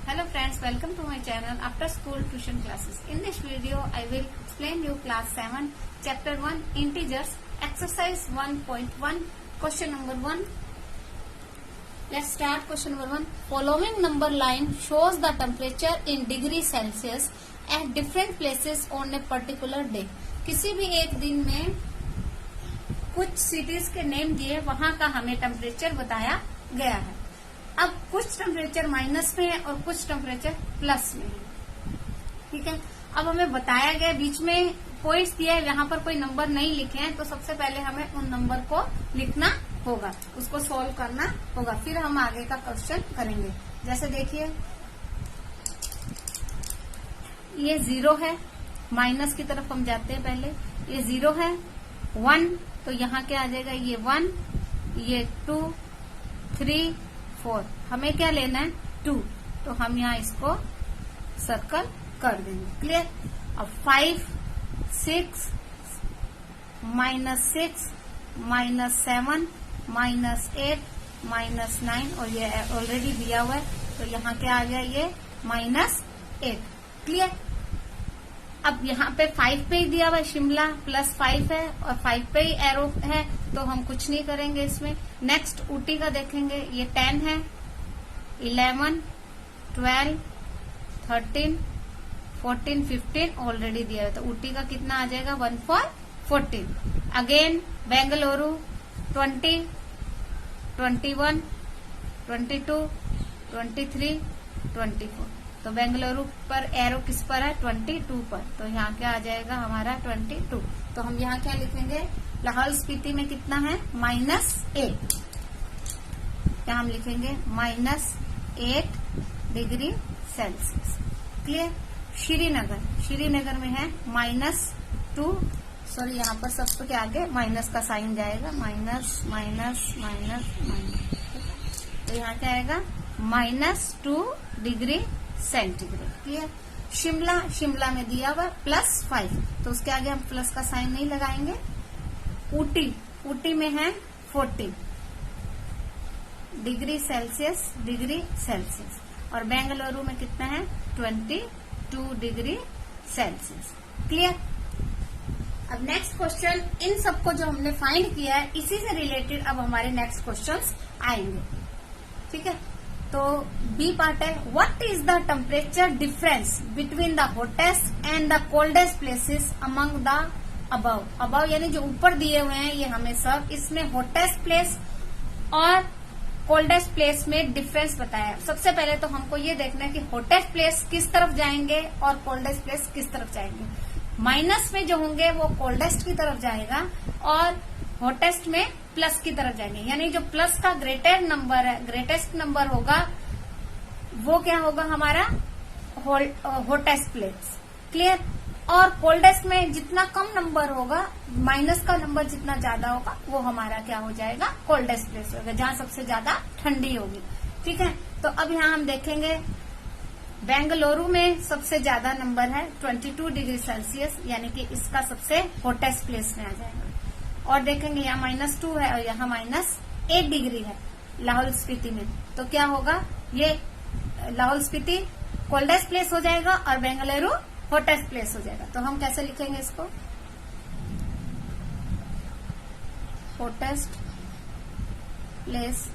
Hello friends, welcome to my channel After School Tuition Classes. In this video, I will explain you class 7, chapter 1, integers, exercise 1.1, question number 1. Let's start question number 1. Following number line shows the temperature in degree Celsius at different places on a particular day. किसी भी एक दिन में कुछ cities के name दिए, वहां का हमें टेम्परेचर बताया गया है. अब कुछ टेम्परेचर माइनस में है और कुछ टेम्परेचर प्लस में है. ठीक है, अब हमें बताया गया बीच में पॉइंट्स दिया है, यहाँ पर कोई नंबर नहीं लिखे हैं, तो सबसे पहले हमें उन नंबर को लिखना होगा, उसको सॉल्व करना होगा, फिर हम आगे का क्वेश्चन करेंगे. जैसे देखिए ये 0 है, माइनस की तरफ हम जाते हैं. पहले ये 0 है, 1 तो यहाँ क्या आ जाएगा, ये 1, ये 2, 3, 4. हमें क्या लेना है 2, तो हम यहाँ इसको सर्कल कर देंगे. क्लियर. अब 5, 6, -6, -7, -8, -9 और ये ऑलरेडी दिया हुआ है, तो यहाँ क्या आ गया, ये -8. क्लियर. अब यहाँ पे 5 पे ही दिया हुआ है, शिमला +5 है और 5 पे ही एरो है, तो हम कुछ नहीं करेंगे इसमें. नेक्स्ट ऊटी का देखेंगे, ये 10 है, 11, 12, 13, 14, 15 ऑलरेडी दिया है, तो ऊटी का कितना आ जाएगा 1 for 14. अगेन बेंगलुरु 20, 21, 22, 23, 24. तो बेंगलुरु पर एरो किस पर है, 22 पर, तो यहाँ क्या आ जाएगा हमारा 22. तो हम यहाँ क्या लिखेंगे, लाहौल स्पीति में कितना है -8, क्या हम लिखेंगे -8 डिग्री सेल्सियस. क्लियर. श्रीनगर में है -2, सॉरी यहाँ पर सबसे के आगे माइनस का साइन जाएगा, माइनस माइनस माइनस माइनस, तो यहाँ क्या आएगा -2 डिग्री सेंटीग्रेड. क्लियर. शिमला में दिया हुआ +5, तो उसके आगे हम प्लस का साइन नहीं लगाएंगे. ऊटी में है 14 डिग्री सेल्सियस और बेंगलुरु में कितना है 22 डिग्री सेल्सियस. क्लियर. अब नेक्स्ट क्वेश्चन, इन सबको जो हमने फाइंड किया है इसी से रिलेटेड अब हमारे नेक्स्ट क्वेश्चंस आएंगे. ठीक है, तो बी पार्ट है, what is the temperature difference between the hottest and the coldest places among the above यानी जो ऊपर दिए हुए हैं ये हमें सब, इसमें हॉटेस्ट प्लेस और कोल्डेस्ट प्लेस में डिफरेंस बताया है. सबसे पहले तो हमको ये देखना है कि हॉटेस्ट प्लेस किस तरफ जाएंगे और कोल्डेस्ट प्लेस किस तरफ जाएंगे. माइनस में जो होंगे वो कोल्डेस्ट की तरफ जाएगा और हॉटेस्ट में प्लस की तरफ जाएंगे, यानी जो प्लस का ग्रेटेस्ट नंबर होगा वो क्या होगा हमारा हॉटेस्ट प्लेस. क्लियर. और कोल्डेस्ट में जितना कम नंबर होगा, माइनस का नंबर जितना ज्यादा होगा, वो हमारा क्या हो जाएगा कोल्डेस्ट प्लेस होगा, जहां सबसे ज्यादा ठंडी होगी. ठीक है, तो अब यहाँ हम देखेंगे बेंगलुरु में सबसे ज्यादा नंबर है 22 डिग्री सेल्सियस, यानी कि इसका सबसे हॉटेस्ट प्लेस में आ जाएगा. और देखेंगे यहाँ -2 है और यहाँ -8 डिग्री है लाहौल स्पीति में, तो क्या होगा, ये लाहौल स्पीति कोल्डेस्ट प्लेस हो जाएगा और बेंगलुरु हॉटेस्ट प्लेस हो जाएगा. तो हम कैसे लिखेंगे इसको, हॉटेस्ट प्लेस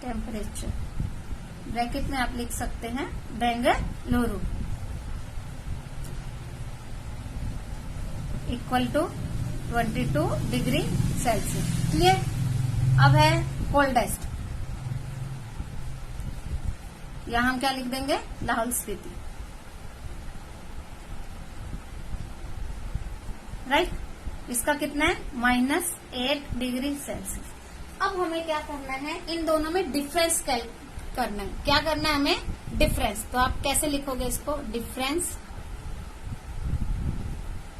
टेम्परेचर, ब्रैकेट में आप लिख सकते हैं Bengaluru equal to 22 degree Celsius. Clear. अब है कोल्डेस्ट, यहां हम क्या लिख देंगे, लाहौल स्पीति. राइट. इसका कितना है -8 डिग्री सेल्सियस. अब हमें क्या करना है, इन दोनों में डिफरेंस करना है. क्या करना है हमें, डिफरेंस. तो आप कैसे लिखोगे इसको, डिफरेंस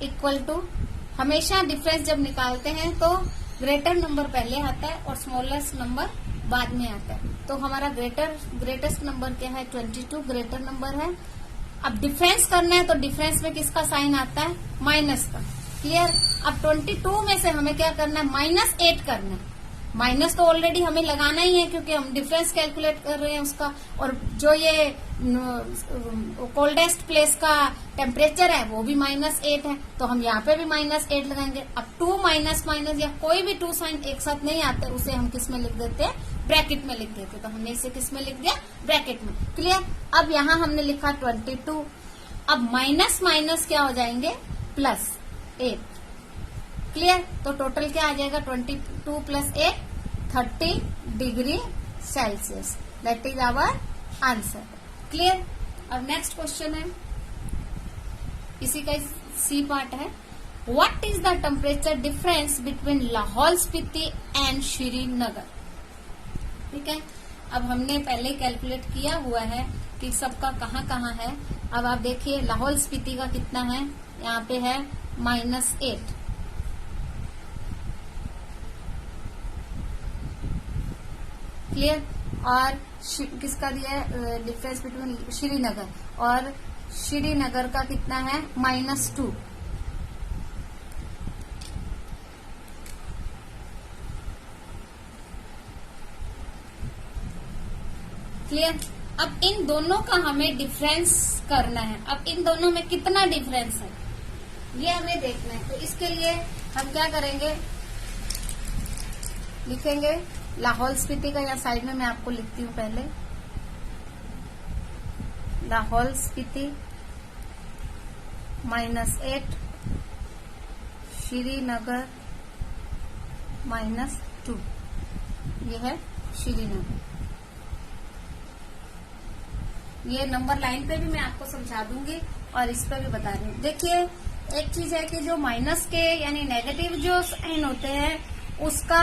इक्वल टू, हमेशा डिफरेंस जब निकालते हैं तो ग्रेटर नंबर पहले आता है और स्मॉलेस्ट नंबर बाद में आता है. तो हमारा ग्रेटेस्ट नंबर क्या है 22, ग्रेटर नंबर है. अब डिफरेंस करना है तो डिफरेंस में किसका साइन आता है, माइनस का. क्लियर. अब 22 में से हमें क्या करना है, -8 करना है. माइनस तो ऑलरेडी हमें लगाना ही है क्योंकि हम डिफरेंस कैलकुलेट कर रहे हैं उसका, और जो ये कोल्डेस्ट प्लेस का टेम्परेचर है वो भी -8 है, तो हम यहाँ पे भी -8 लगाएंगे। अब 2 माइनस माइनस या कोई भी 2 साइन एक साथ नहीं आते, उसे हम किस में लिख देते हैं, ब्रैकेट में लिख देते हैं। तो हमने इसे किस में लिख दिया, ब्रैकेट में। क्लियर। अब यहाँ हमने लिखा 22, अब माइनस माइनस क्या हो जाएंगे, +8। क्लियर। तो टोटल क्या आ जाएगा, 22 + 8 30 degree Celsius. That is our answer. Clear. अब नेक्स्ट क्वेश्चन है, इसी का सी पार्ट है। What is the temperature difference between Lahaul Spiti and Srinagar. ठीक है। अब हमने पहले कैलकुलेट किया हुआ है कि सबका कहाँ कहाँ है। अब आप देखिए लाहौल स्पीति का कितना है, यहाँ पे है -8। क्लियर। और किसका दिया है डिफरेंस बिटवीन श्रीनगर, और श्रीनगर का कितना है, -2। क्लियर। अब इन दोनों का हमें डिफरेंस करना है। अब इन दोनों में कितना डिफरेंस है ये हमें देखना है। तो इसके लिए हम क्या करेंगे, लिखेंगे लाहौल स्पीति का, या साइड में मैं आपको लिखती हूँ पहले, लाहौल स्पीति -8, श्रीनगर -2। ये है श्रीनगर। ये नंबर लाइन पे भी मैं आपको समझा दूंगी और इस पे भी बता रही हूँ। देखिए एक चीज है कि जो माइनस के यानी नेगेटिव जो साइन होते हैं उसका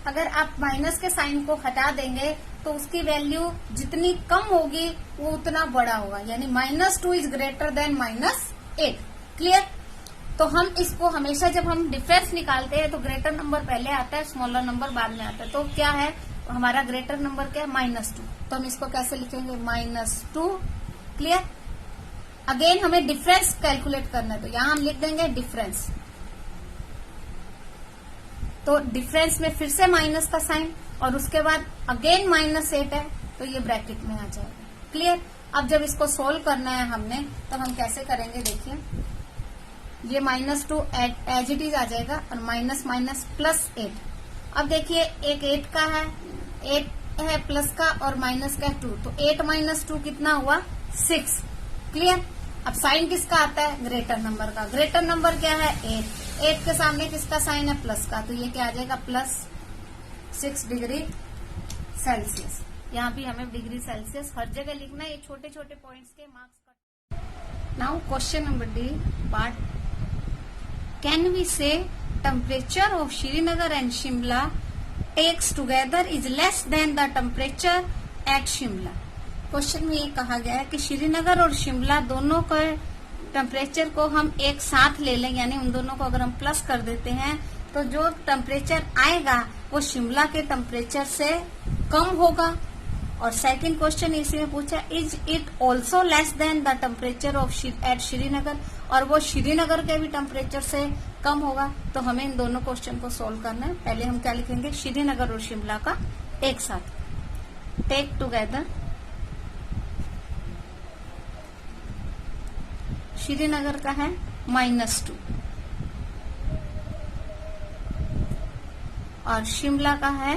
अगर आप माइनस के साइन को हटा देंगे तो उसकी वैल्यू जितनी कम होगी वो उतना बड़ा होगा, यानी -2 इज ग्रेटर देन -8। क्लियर। तो हम इसको हमेशा जब हम डिफरेंस निकालते हैं तो ग्रेटर नंबर पहले आता है, स्मॉलर नंबर बाद में आता है। तो क्या है हमारा ग्रेटर नंबर क्या है, -2। तो हम इसको कैसे लिखेंगे, -2। क्लियर। अगेन हमें डिफरेंस कैलकुलेट करना है, तो यहां हम लिख देंगे डिफरेंस। तो डिफरेंस में फिर से माइनस का साइन और उसके बाद अगेन -8 है, तो ये ब्रैकेट में आ जाएगा। क्लियर। अब जब इसको सोल्व करना है हमने, तब हम कैसे करेंगे, देखिए ये -2 एज इट इज आ जाएगा और माइनस माइनस +8। अब देखिए एक 8 का है, 8 है प्लस का और माइनस का 2, तो 8 - 2 कितना हुआ, 6। क्लियर। अब साइन किसका आता है, ग्रेटर नंबर का। ग्रेटर नंबर क्या है, 8 के सामने किसका साइन है, प्लस का, तो ये क्या आ जाएगा, +6 डिग्री सेल्सियस। यहाँ भी हमें डिग्री सेल्सियस हर जगह लिखना है, ये छोटे छोटे पॉइंट्स के मार्क्स का। Now question number D part, can we say temperature of Srinagar and Shimla takes together is less than the temperature at Shimla. Question में ये कहा गया है कि श्रीनगर और शिमला दोनों के टेम्परेचर को हम एक साथ ले लें, यानी उन दोनों को अगर हम प्लस कर देते हैं तो जो टेम्परेचर आएगा वो शिमला के टेम्परेचर से कम होगा। और सेकंड क्वेश्चन इसी में पूछा, is it also less than the temperature of at Srinagar, और वो श्रीनगर के भी टेम्परेचर से कम होगा। तो हमें इन दोनों क्वेश्चन को सोल्व करना है। पहले हम क्या लिखेंगे, श्रीनगर और शिमला का एक साथ, टेक टुगेदर श्रीनगर का है -2 और शिमला का है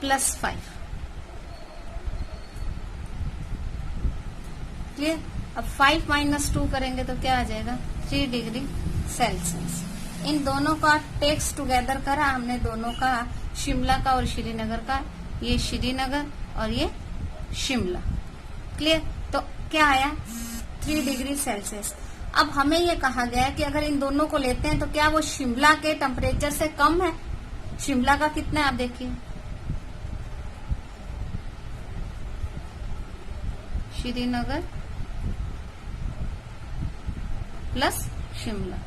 +5। क्लियर। अब 5 - 2 करेंगे तो क्या आ जाएगा, 3 डिग्री सेल्सियस। इन दोनों का टेक्स टुगेदर करा हमने, दोनों का, शिमला का और श्रीनगर का। ये श्रीनगर और ये शिमला। क्लियर। तो क्या आया, 3 डिग्री सेल्सियस। अब हमें ये कहा गया है कि अगर इन दोनों को लेते हैं तो क्या वो शिमला के टेम्परेचर से कम है। शिमला का कितना है आप देखिए, श्रीनगर प्लस शिमला,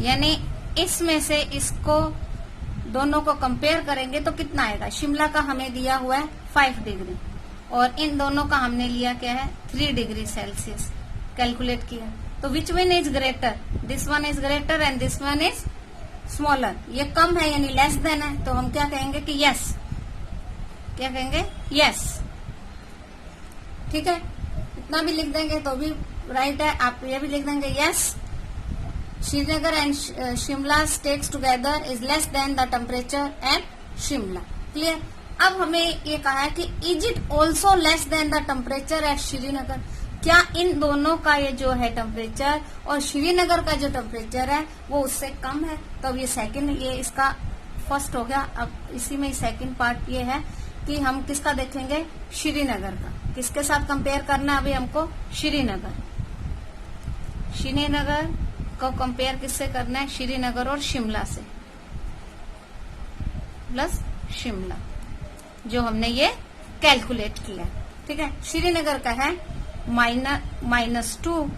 यानी इसमें से इसको दोनों को कंपेयर करेंगे तो कितना आएगा। शिमला का हमें दिया हुआ है 5 डिग्री और इन दोनों का हमने लिया क्या है, 3 डिग्री सेल्सियस कैलकुलेट किया। तो which one is greater, this one is greater and this one is smaller, ये कम है यानी लेस देन है, तो हम क्या कहेंगे कि यस, क्या कहेंगे यस। ठीक है, इतना भी लिख देंगे तो भी राइट है। आप ये भी लिख देंगे yes, Srinagar and Shimla stakes together is less than the temperature at Shimla. Clear. अब हमें ये कहा है कि is it also less than the temperature eight Srinagar, क्या इन दोनों का ये जो है टेम्परेचर और श्रीनगर का जो टेम्परेचर है वो उससे कम है। तो अब ये सेकंड, ये इसका फर्स्ट हो गया। अब इसी में सेकंड पार्ट ये है कि हम किसका देखेंगे, श्रीनगर का। किसके साथ कंपेयर करना है अभी हमको, श्रीनगर। श्रीनगर को कंपेयर किससे करना है, श्रीनगर और शिमला से, प्लस शिमला, जो हमने ये कैलकुलेट किया। ठीक है, श्रीनगर का है -2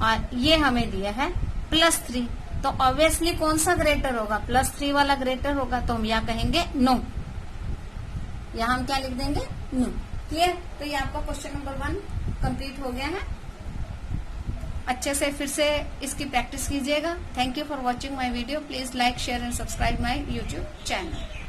और ये हमें दिया है +3, तो ऑब्वियसली कौन सा ग्रेटर होगा, +3 वाला ग्रेटर होगा। तो हम यहाँ कहेंगे नो, यहाँ हम क्या लिख देंगे, नो। क्लियर। तो ये आपका क्वेश्चन नंबर 1 कंप्लीट हो गया है। अच्छे से फिर से इसकी प्रैक्टिस कीजिएगा। Thank you for watching my video. Please like, share and subscribe my YouTube channel.